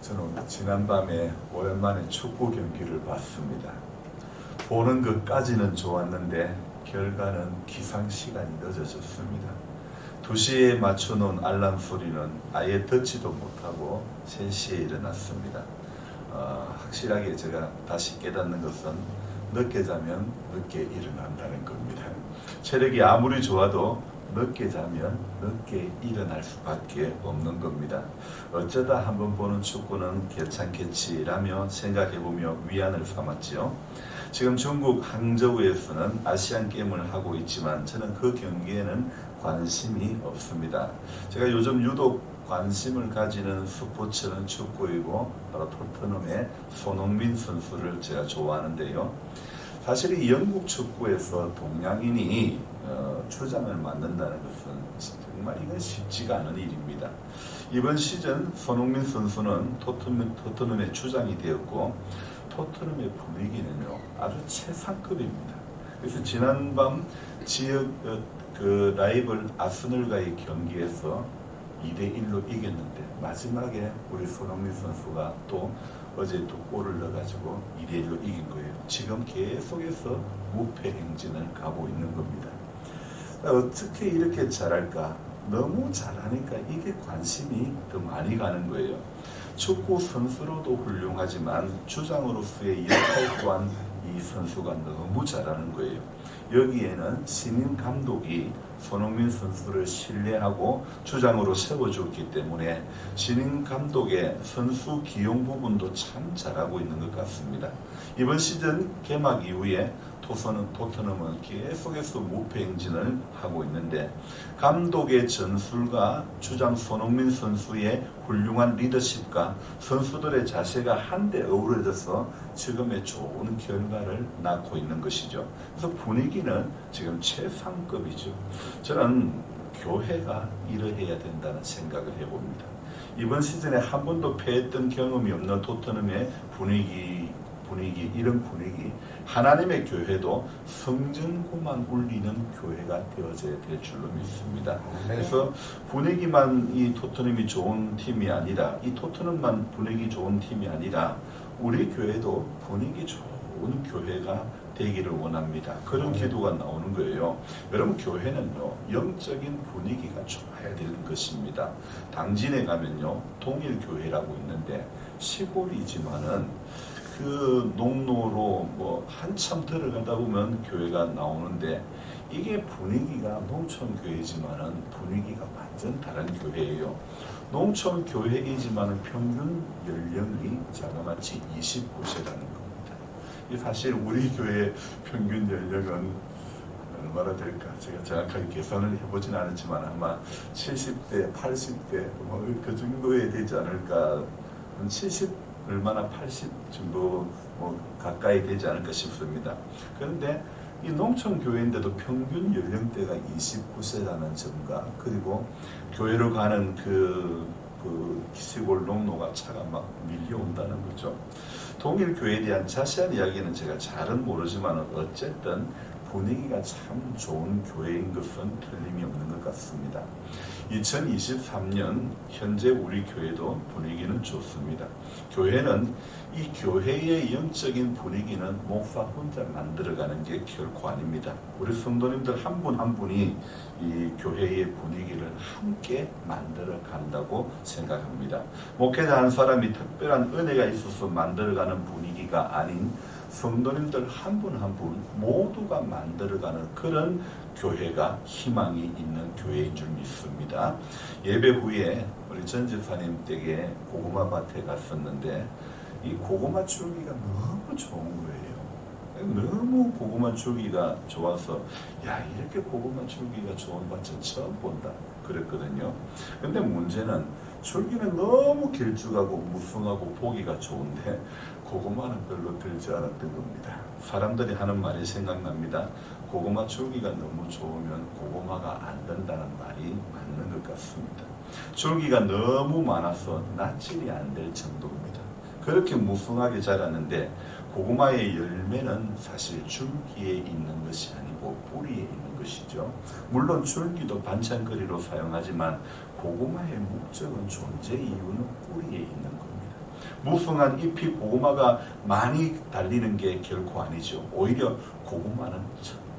저는 지난밤에 오랜만에 축구 경기를 봤습니다. 보는 것까지는 좋았는데 결과는 기상 시간이 늦어졌습니다. 2시에 맞춰놓은 알람 소리는 아예 듣지도 못하고 3시에 일어났습니다. 확실하게 제가 다시 깨닫는 것은 늦게 자면 늦게 일어난다는 겁니다. 체력이 아무리 좋아도 늦게 자면 늦게 일어날 수밖에 없는 겁니다. 어쩌다 한번 보는 축구는 괜찮겠지라며 생각해보며 위안을 삼았지요. 지금 중국 항저우에서는 아시안 게임을 하고 있지만 저는 그 경기에는 관심이 없습니다. 제가 요즘 유독 관심을 가지는 스포츠는 축구이고 바로 토트넘의 손흥민 선수를 제가 좋아하는데요. 사실 이 영국 축구에서 동양인이 주장을 맡는다는 것은 정말 이건 쉽지가 않은 일입니다. 이번 시즌 손흥민 선수는 토트넘의 주장이 되었고 토트넘의 분위기는요 아주 최상급입니다. 그래서 지난밤 지역 라이벌 아스널과의 경기에서 2대1로 이겼는데 마지막에 우리 손흥민 선수가 또 어제 2골을 넣어가지고 2대1로 이긴 거예요. 지금 계속해서 무패 행진을 가고 있는 겁니다. 어떻게 이렇게 잘할까? 너무 잘하니까 이게 관심이 더 많이 가는 거예요. 축구 선수로도 훌륭하지만 주장으로서의 역할 또한 이 선수가 너무 잘하는 거예요. 여기에는 신인 감독이 손흥민 선수를 신뢰하고 주장으로 세워주었기 때문에 신인 감독의 선수 기용 부분도 참 잘하고 있는 것 같습니다. 이번 시즌 개막 이후에 토트넘은 계속해서 무패 행진을 하고 있는데 감독의 전술과 주장 손흥민 선수의 훌륭한 리더십과 선수들의 자세가 한데 어우러져서 지금의 좋은 결과를 낳고 있는 것이죠. 그래서 분위기는 지금 최상급이죠. 저는 교회가 이러해야 된다는 생각을 해봅니다. 이번 시즌에 한 번도 패했던 경험이 없는 토트넘의 이런 분위기, 하나님의 교회도 성전구만 울리는 교회가 되어져야 될 줄로 믿습니다. 그래서 분위기만 이 토트넘이 좋은 팀이 아니라 이 토트넘만 분위기 좋은 팀이 아니라 우리 교회도 분위기 좋은 교회가 되기를 원합니다. 그런 기도가 나오는 거예요. 여러분 교회는요 영적인 분위기가 좋아야 되는 것입니다. 당진에 가면요 동일교회라고 있는데 시골이지만은 그 농로로 뭐 한참 들어가다 보면 교회가 나오는데 이게 분위기가 농촌교회지만은 분위기가 완전 다른 교회예요. 농촌교회이지만은 평균 연령이 자그마치 29세라는 겁니다. 이 사실 우리 교회 평균 연령은 얼마나 될까? 제가 정확하게 계산을 해보진 않았지만 아마 70대, 80대 그 정도에 되지 않을까? 70 얼마나 80 정도 가까이 되지 않을까 싶습니다. 그런데 이 농촌교회인데도 평균 연령대가 29세라는 점과 그리고 교회로 가는 그 시골 농로가 차가 막 밀려온다는 거죠. 동일교회에 대한 자세한 이야기는 제가 잘은 모르지만 어쨌든 분위기가 참 좋은 교회인 것은 틀림이 없는 것 같습니다. 2023년 현재 우리 교회도 분위기는 좋습니다. 교회는 이 교회의 영적인 분위기는 목사 혼자 만들어가는 게 결코 아닙니다. 우리 성도님들 한 분 한 분이 이 교회의 분위기를 함께 만들어 간다고 생각합니다. 목회자 한 사람이 특별한 은혜가 있어서 만들어가는 분위기가 아닌 성도님들 한 분 한 분 모두가 만들어가는 그런 교회가 희망이 있는 교회인 줄 믿습니다. 예배 후에 우리 전 집사님 댁에 고구마 밭에 갔었는데 이 고구마 줄기가 너무 좋은 거예요. 너무 고구마 줄기가 좋아서 야 이렇게 고구마 줄기가 좋은 밭은 처음 본다 그랬거든요. 근데 문제는 줄기는 너무 길쭉하고 무성하고 보기가 좋은데 고구마는 별로 들지 않았던 겁니다. 사람들이 하는 말이 생각납니다. 고구마 줄기가 너무 좋으면 고구마가 안 된다는 말이 맞는 것 같습니다. 줄기가 너무 많아서 낫질이 안 될 정도입니다. 그렇게 무성하게 자랐는데 고구마의 열매는 사실 줄기에 있는 것이 아니고 뿌리에 있는 것이죠. 물론 줄기도 반찬거리로 사용하지만 고구마의 목적은 존재 이유는 뿌리에 있는 겁니다. 무성한 잎이 고구마가 많이 달리는 게 결코 아니죠. 오히려 고구마는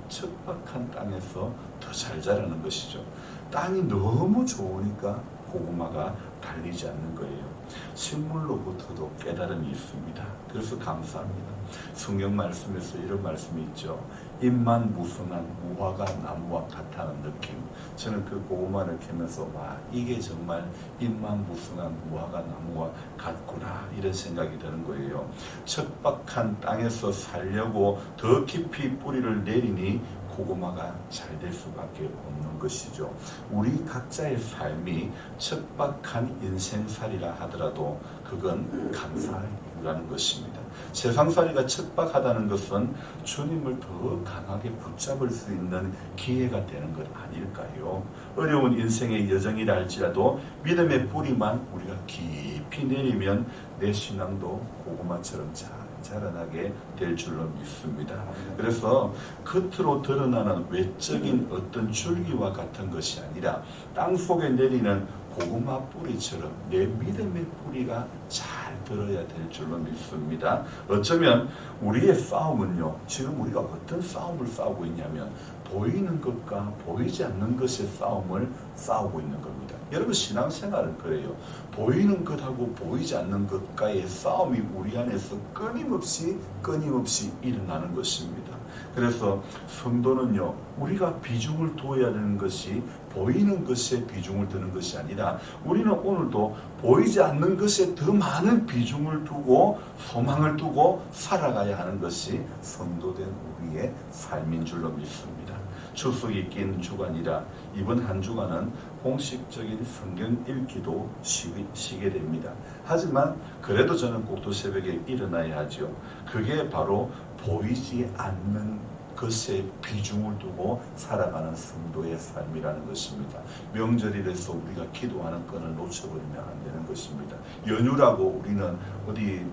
척박한 땅에서 더 잘 자라는 것이죠. 땅이 너무 좋으니까 고구마가 달리지 않는 거예요. 식물로부터도 깨달음이 있습니다. 그래서 감사합니다. 성경 말씀에서 이런 말씀이 있죠. 잎만 무성한 무화과 나무와 같다는 느낌. 저는 그 고구마를 캐면서 와, 이게 정말 잎만 무성한 무화과 나무와 같구나, 이런 생각이 드는 거예요. 척박한 땅에서 살려고 더 깊이 뿌리를 내리니 고구마가 잘 될 수밖에 없는 것이죠. 우리 각자의 삶이 척박한 인생살이라 하더라도 그건 감사라는 것입니다. 세상살이가 척박하다는 것은 주님을 더 강하게 붙잡을 수 있는 기회가 되는 것 아닐까요? 어려운 인생의 여정이라 할지라도 믿음의 뿌리만 우리가 깊이 내리면 내 신앙도 고구마처럼 잘 자라나게 될 줄로 믿습니다. 그래서 겉으로 드러나는 외적인 어떤 줄기와 같은 것이 아니라 땅 속에 내리는 고구마 뿌리처럼 내 믿음의 뿌리가 잘 들어야 될 줄로 믿습니다. 어쩌면 우리의 싸움은요, 지금 우리가 어떤 싸움을 싸우고 있냐면 보이는 것과 보이지 않는 것의 싸움을 싸우고 있는 겁니다. 여러분, 신앙생활은 그래요. 보이는 것하고 보이지 않는 것과의 싸움이 우리 안에서 끊임없이 일어나는 것입니다. 그래서 성도는요, 우리가 비중을 둬야 되는 것이 보이는 것에 비중을 두는 것이 아니라 우리는 오늘도 보이지 않는 것에 더 많은 비중을 두고 소망을 두고 살아가야 하는 것이 성도된 우리의 삶인 줄로 믿습니다. 추석이 낀 주간이라 이번 한 주간은 공식적인 성경 읽기도 쉬게 됩니다. 하지만 그래도 저는 꼭두 새벽에 일어나야 하죠. 그게 바로 보이지 않는 것에 비중을 두고 살아가는 성도의 삶이라는 것입니다. 명절이라서 우리가 기도하는 건을 놓쳐버리면 안 되는 것입니다. 연휴라고 우리는 어디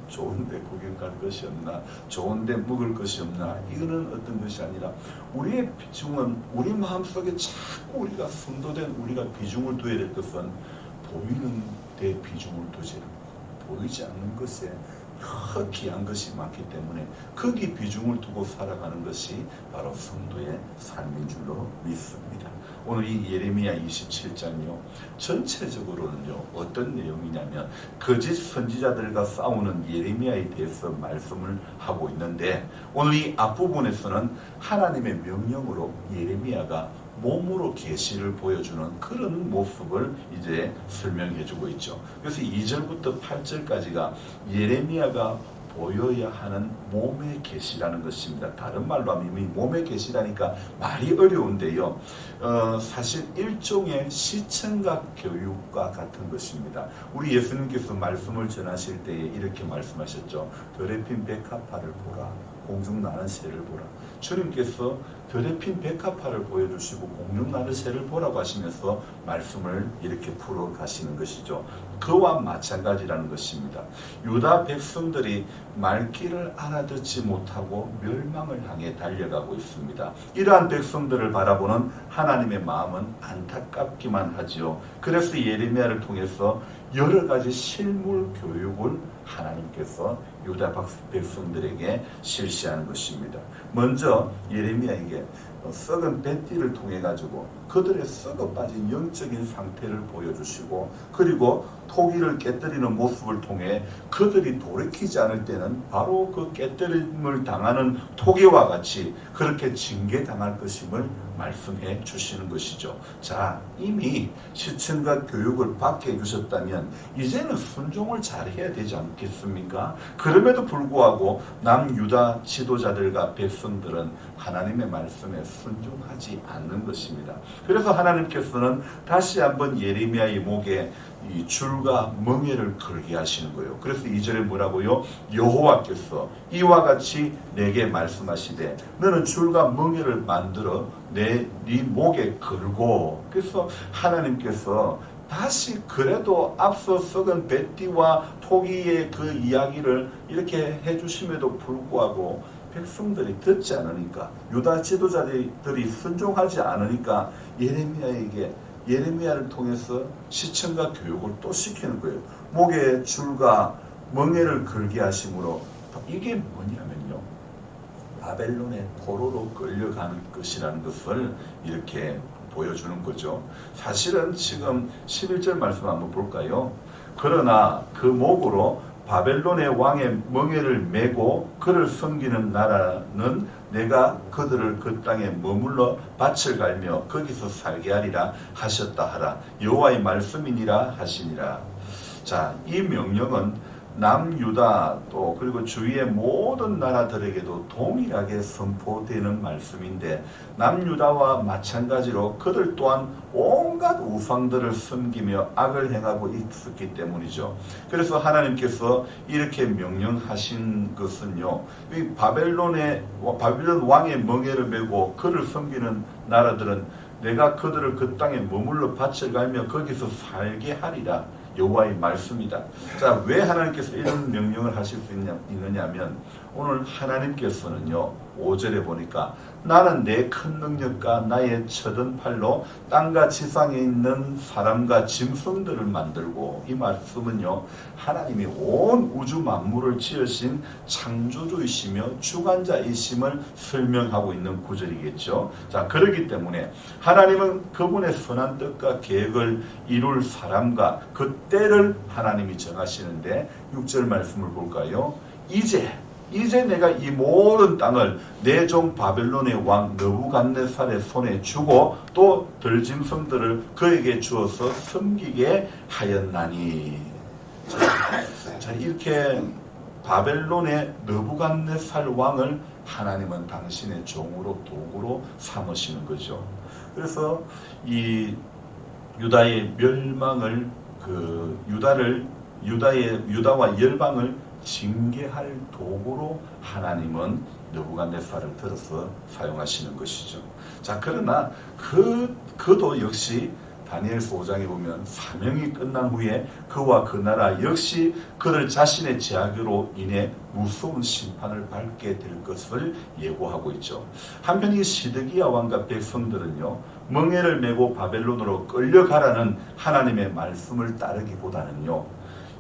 좋은데 구경 갈 것이 없나, 좋은데 먹을 것이 없나, 이거는 어떤 것이 아니라 우리의 비중은 우리 마음속에 자꾸 우리가 성도된 우리가 비중을 둬야 될 것은 보이는 데 비중을 두지 않고 보이지 않는 것에 귀한 것이 많기 때문에 거기 비중을 두고 살아가는 것이 바로 성도의 삶인 줄로 믿습니다. 오늘 이 예레미야 27장이요, 전체적으로는요 어떤 내용이냐면 거짓 선지자들과 싸우는 예레미야에 대해서 말씀을 하고 있는데, 오늘 이 앞부분에서는 하나님의 명령으로 예레미야가 몸으로 계시를 보여주는 그런 모습을 이제 설명해 주고 있죠. 그래서 2절부터 8절까지가 예레미야가 보여야 하는 몸의 계시라는 것입니다. 다른 말로 하면 이미 몸의 계시라니까 말이 어려운데요. 사실 일종의 시청각 교육과 같은 것입니다. 우리 예수님께서 말씀을 전하실 때에 이렇게 말씀하셨죠. 들에 핀 백합화를 보라, 공중 나는 새를 보라. 주님께서 들에 핀 백합화를 보여주시고 공중 나는 새를 보라고 하시면서 말씀을 이렇게 풀어 가시는 것이죠. 그와 마찬가지라는 것입니다. 유다 백성들이 말귀를 알아듣지 못하고 멸망을 향해 달려가고 있습니다. 이러한 백성들을 바라보는 하나님의 마음은 안타깝기만 하지요. 그래서 예레미야를 통해서 여러 가지 실물 교육을 하나님께서 유다 백성들에게 실시하는 것입니다. 먼저 예레미야에게 썩은 뱃띠를 통해 가지고 그들의 썩어 빠진 영적인 상태를 보여주시고, 그리고 토기를 깨뜨리는 모습을 통해 그들이 돌이키지 않을 때는 바로 그 깨뜨림을 당하는 토기와 같이 그렇게 징계당할 것임을 말씀해 주시는 것이죠. 자, 이미 시청각 교육을 받게 해주셨다면 이제는 순종을 잘해야 되지 않겠습니까? 그럼에도 불구하고 남유다 지도자들과 백성들은 하나님의 말씀에 순종하지 않는 것입니다. 그래서 하나님께서는 다시 한번 예레미야의 목에 이 줄과 멍에를 걸게 하시는 거예요. 그래서 2절에 뭐라고요? 여호와께서 이와 같이 내게 말씀하시되 너는 줄과 멍에를 만들어 네 목에 걸고. 그래서 하나님께서 다시 그래도 앞서 썩은 뱃띠와 토기의 그 이야기를 이렇게 해주심에도 불구하고 백성들이 듣지 않으니까, 유다 지도자들이 순종하지 않으니까 예레미야에게 예레미야를 통해서 시청과 교육을 또 시키는 거예요. 목에 줄과 멍에를 걸게 하심으로 이게 뭐냐면요. 바벨론의 포로로 끌려가는 것이라는 것을 이렇게 보여주는 거죠. 사실은 지금 11절 말씀 한번 볼까요? 그러나 그 목으로 바벨론의 왕의 멍에를 메고 그를 섬기는 나라는 내가 그들을 그 땅에 머물러 밭을 갈며 거기서 살게 하리라 하셨다 하라. 여호와의 말씀이니라 하시니라. 자, 이 명령은 남유다 또 그리고 주위의 모든 나라들에게도 동일하게 선포되는 말씀인데 남유다와 마찬가지로 그들 또한 온갖 우상들을 섬기며 악을 행하고 있었기 때문이죠. 그래서 하나님께서 이렇게 명령하신 것은요. 이 바벨론 왕의 멍에를 메고 그를 섬기는 나라들은 내가 그들을 그 땅에 머물러 밭을 갈며 거기서 살게 하리라. 여호와의 말씀이다. 자, 왜 하나님께서 이런 명령을 하실 수 있느냐면 오늘 하나님께서는요 5절에 보니까 나는 내 큰 능력과 나의 쳐든 팔로 땅과 지상에 있는 사람과 짐승들을 만들고, 이 말씀은요 하나님이 온 우주 만물을 지으신 창조주이시며 주관자이심을 설명하고 있는 구절이겠죠. 자, 그렇기 때문에 하나님은 그분의 선한 뜻과 계획을 이룰 사람과 그 때를 하나님이 정하시는데 6절 말씀을 볼까요? 이제 내가 이 모든 땅을 내 종 바벨론의 왕 느부갓네살의 손에 주고 또 들짐승들을 그에게 주어서 섬기게 하였나니. 자, 이렇게 바벨론의 느부갓네살 왕을 하나님은 당신의 종으로 도구로 삼으시는 거죠. 그래서 이 유다의 멸망을 유다와 열방을 징계할 도구로 하나님은 느부갓네살을 들어서 사용하시는 것이죠. 자, 그러나 그도 역시 다니엘서 5장에 보면 사명이 끝난 후에 그와 그 나라 역시 그들 자신의 제약으로 인해 무서운 심판을 받게 될 것을 예고하고 있죠. 한편 이 시드기야 왕과 백성들은요 멍에를 메고 바벨론으로 끌려가라는 하나님의 말씀을 따르기보다는요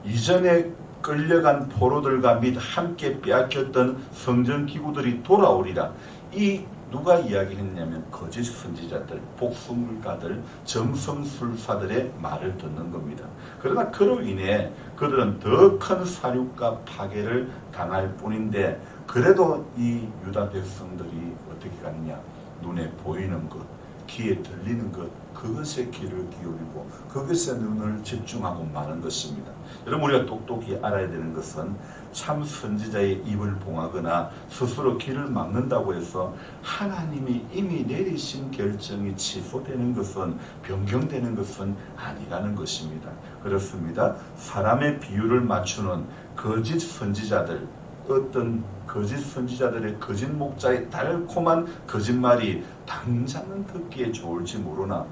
이전에 끌려간 포로들과 및 함께 빼앗겼던 성전 기구들이 돌아오리라. 이 누가 이야기했냐면 거짓 선지자들, 복수물가들, 점성술사들의 말을 듣는 겁니다. 그러나 그로 인해 그들은 더 큰 사륙과 파괴를 당할 뿐인데 그래도 이 유다 백성들이 어떻게 갔냐? 눈에 보이는 것, 귀에 들리는 것, 그것에 귀를 기울이고 그것에 눈을 집중하고 마는 것입니다. 여러분, 우리가 똑똑히 알아야 되는 것은 참 선지자의 입을 봉하거나 스스로 귀를 막는다고 해서 하나님이 이미 내리신 결정이 취소되는 것은, 변경되는 것은 아니라는 것입니다. 그렇습니다. 사람의 비유를 맞추는 거짓 선지자들, 어떤 거짓 선지자들의 거짓 목자의 달콤한 거짓말이 당장은 듣기에 좋을지 모르나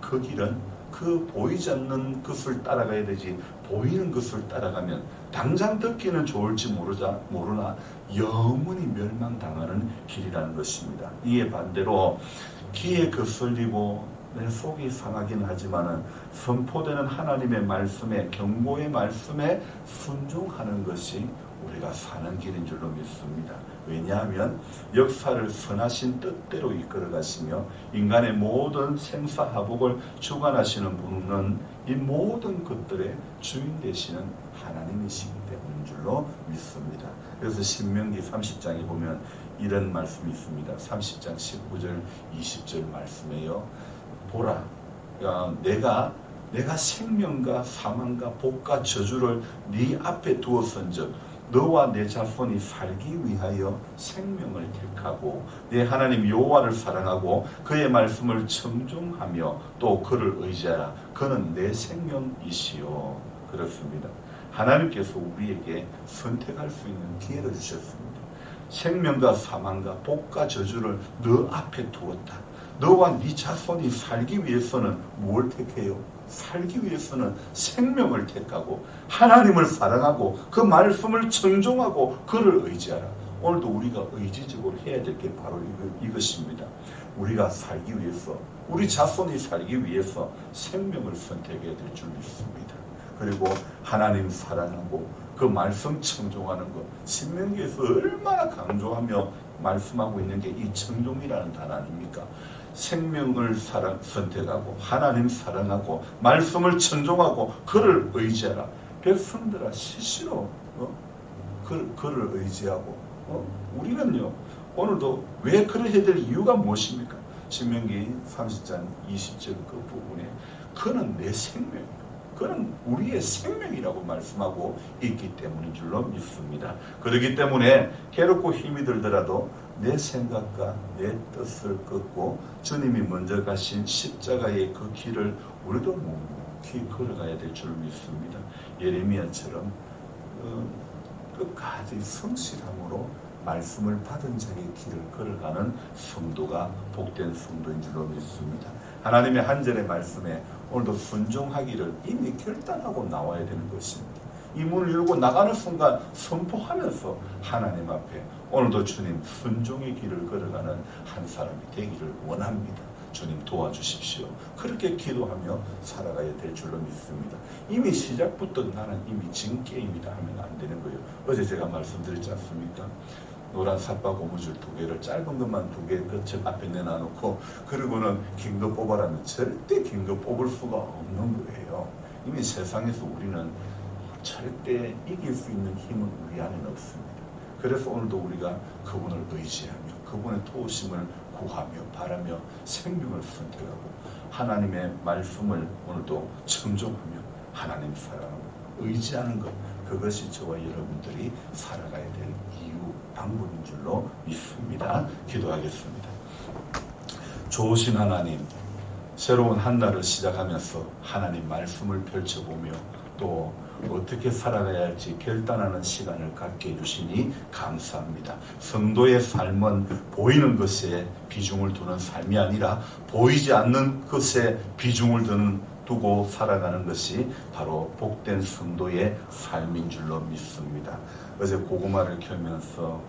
그 길은 그 보이지 않는 것을 따라가야 되지, 보이는 것을 따라가면 당장 듣기는 좋을지 모르나 영원히 멸망당하는 길이라는 것입니다. 이에 반대로 귀에 거슬리고 내 속이 상하긴 하지만은 선포되는 하나님의 말씀에, 경고의 말씀에 순종하는 것이 우리가 사는 길인 줄로 믿습니다. 왜냐하면 역사를 선하신 뜻대로 이끌어 가시며 인간의 모든 생사화복을 주관하시는 분은 이 모든 것들의 주인 되시는 하나님이시기 때문인 줄로 믿습니다. 그래서 신명기 30장에 보면 이런 말씀이 있습니다. 30장 19절 20절 말씀에요. 보라, 내가 생명과 사망과 복과 저주를 네 앞에 두었은즉 너와 내 자손이 살기 위하여 생명을 택하고 내 하나님 여호와를 사랑하고 그의 말씀을 청종하며 또 그를 의지하라. 그는 내 생명이시요. 그렇습니다. 하나님께서 우리에게 선택할 수 있는 기회를 주셨습니다. 생명과 사망과 복과 저주를 너 앞에 두었다. 너와 네 자손이 살기 위해서는 무엇을 택해요? 살기 위해서는 생명을 택하고 하나님을 사랑하고 그 말씀을 청종하고 그를 의지하라. 오늘도 우리가 의지적으로 해야 될 게 바로 이것입니다. 우리가 살기 위해서, 우리 자손이 살기 위해서 생명을 선택해야 될 줄 믿습니다. 그리고 하나님 사랑하고 그 말씀 청종하는 것, 신명기에서 얼마나 강조하며 말씀하고 있는 게 이 청종이라는 단어 아닙니까? 생명을 선택하고 하나님 사랑하고 말씀을 청종하고 그를 의지하라. 백성들아 시시로 그를 의지하고 우리는요 오늘도 왜 그래야 될 이유가 무엇입니까? 신명기 30장 20절 그 부분에 그는 내 생명, 그는 우리의 생명이라고 말씀하고 있기 때문인 줄로 믿습니다. 그렇기 때문에 괴롭고 힘이 들더라도 내 생각과 내 뜻을 꺾고 주님이 먼저 가신 십자가의 그 길을 우리도 묵묵히 걸어가야 될 줄 믿습니다. 예레미야처럼 끝까지 성실함으로 말씀을 받은 자의 길을 걸어가는 성도가 복된 성도인 줄로 믿습니다. 하나님의 한 절의 말씀에 오늘도 순종하기를 이미 결단하고 나와야 되는 것입니다. 이 문을 열고 나가는 순간 선포하면서 하나님 앞에 오늘도 주님 순종의 길을 걸어가는 한 사람이 되기를 원합니다. 주님 도와주십시오. 그렇게 기도하며 살아가야 될 줄로 믿습니다. 이미 시작부터 나는 이미 진 게임이다 하면 안 되는 거예요. 어제 제가 말씀드렸지 않습니까? 노란 삿바 고무줄 2개를 짧은 것만 2개 끝을 앞에 내놔놓고 그리고는 긴 거 뽑아라면 절대 긴 거 뽑을 수가 없는 거예요. 이미 세상에서 우리는 절대 이길 수 있는 힘은 우리 안에는 없습니다. 그래서 오늘도 우리가 그분을 의지하며 그분의 도우심을 구하며 바라며 생명을 선택하고 하나님의 말씀을 오늘도 청종하며 하나님 사랑하고 의지하는 것, 그것이 저와 여러분들이 살아가야 될 이유, 방법인 줄로 믿습니다. 기도하겠습니다. 좋으신 하나님, 새로운 한 날을 시작하면서 하나님 말씀을 펼쳐보며 또 어떻게 살아가야 할지 결단하는 시간을 갖게 해주시니 감사합니다. 성도의 삶은 보이는 것에 비중을 두는 삶이 아니라 보이지 않는 것에 비중을 두고 살아가는 것이 바로 복된 성도의 삶인 줄로 믿습니다. 어제 고구마를 켜면서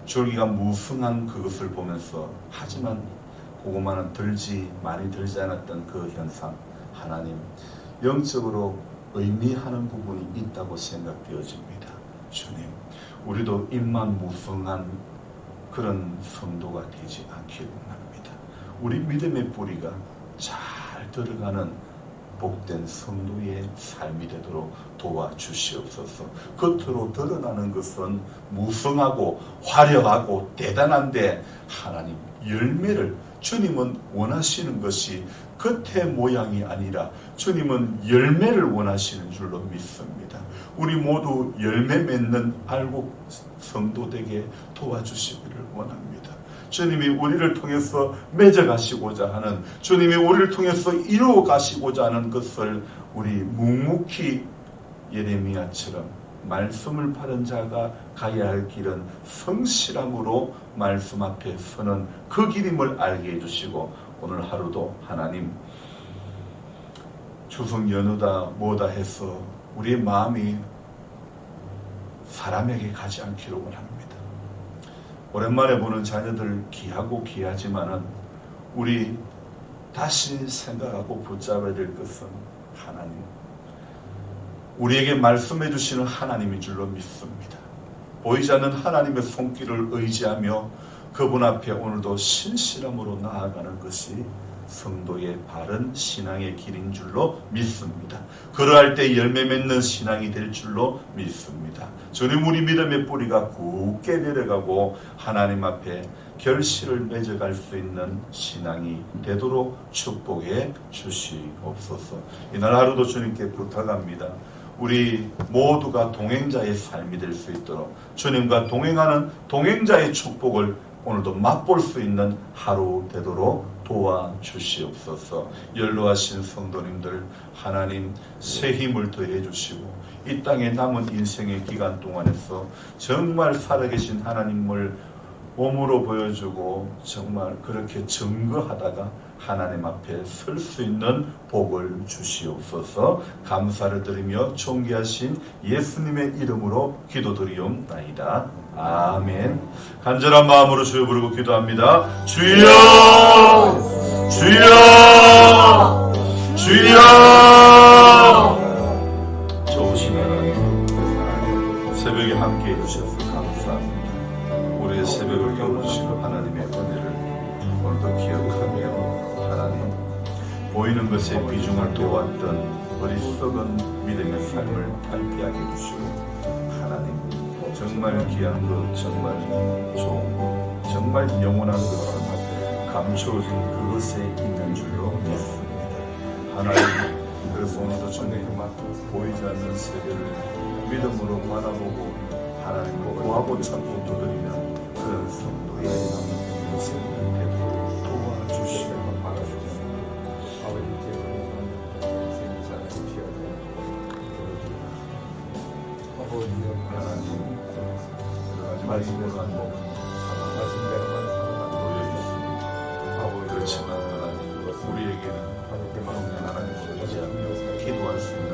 줄기가 무성한 그것을 보면서 하지만 고구마는 많이 들지 않았던 그 현상, 하나님 영적으로 의미하는 부분이 있다고 생각되어집니다. 주님, 우리도 입만 무성한 그런 성도가 되지 않기를 원합니다. 우리 믿음의 뿌리가 잘 들어가는 복된 성도의 삶이 되도록 도와주시옵소서. 겉으로 드러나는 것은 무성하고 화려하고 대단한데 하나님 열매를 주님은 원하시는 것이 겉의 모양이 아니라 주님은 열매를 원하시는 줄로 믿습니다. 우리 모두 열매 맺는 알곡 성도 되게 도와주시기를 원합니다. 주님이 우리를 통해서 맺어가시고자 하는, 주님이 우리를 통해서 이루어 가시고자 하는 것을 우리 묵묵히 예레미야처럼 말씀을 받은 자가 가야 할 길은 성실함으로 말씀 앞에 서는 그 길임을 알게 해주시고, 오늘 하루도 하나님 추석 연휴다 뭐다 해서 우리의 마음이 사람에게 가지 않기를 원합니다. 오랜만에 보는 자녀들 귀하고 귀하지만은 우리 다시 생각하고 붙잡아야 될 것은 하나님, 우리에게 말씀해 주시는 하나님인 줄로 믿습니다. 보이지 않는 하나님의 손길을 의지하며 그분 앞에 오늘도 신실함으로 나아가는 것이 성도의 바른 신앙의 길인 줄로 믿습니다. 그러할 때 열매 맺는 신앙이 될 줄로 믿습니다. 주님, 우리 믿음의 뿌리가 굳게 내려가고 하나님 앞에 결실을 맺어갈 수 있는 신앙이 되도록 축복해 주시옵소서. 이날 하루도 주님께 부탁합니다. 우리 모두가 동행자의 삶이 될 수 있도록 주님과 동행하는 동행자의 축복을 오늘도 맛볼 수 있는 하루 되도록 도와주시옵소서. 연로하신 성도님들 하나님 새 힘을 더해 주시고 이 땅에 남은 인생의 기간 동안에서 정말 살아계신 하나님을 몸으로 보여주고 정말 그렇게 증거하다가 하나님 앞에 설 수 있는 복을 주시옵소서. 감사를 드리며 존귀하신 예수님의 이름으로 기도드리옵나이다. 아멘. 간절한 마음으로 주여 부르고 기도합니다. 주여! 주여! 주여! 좋으신 하나님, 새벽에 함께해 주셔서 감사합니다. 우리의 새벽을 깨워주시고 하나님의 은혜를 오늘도 기억하며 하나님, 보이는 것에 비중을 두었던 어리석은 믿음의 삶을 탈피하게 해주시고 하나님, 정말 귀한 것, 정말 좋은 것, 정말 영원한 것을 감춰진 그것에 있는 줄로 믿습니다. 하나님, 그래서 오늘도 정말 보이지 않는 세계를 믿음으로 바라보고 하나님을 구하고 찾고 두드리면 그런 성도의 인생을 되도록 도와주시고 바라옵소서. 하나님, 말씀으로 한 몸은 말씀대로만 놓여 있습니다. 그렇지만 하나님, 우리에게는 하나님을 의지하며 기도할 수 있는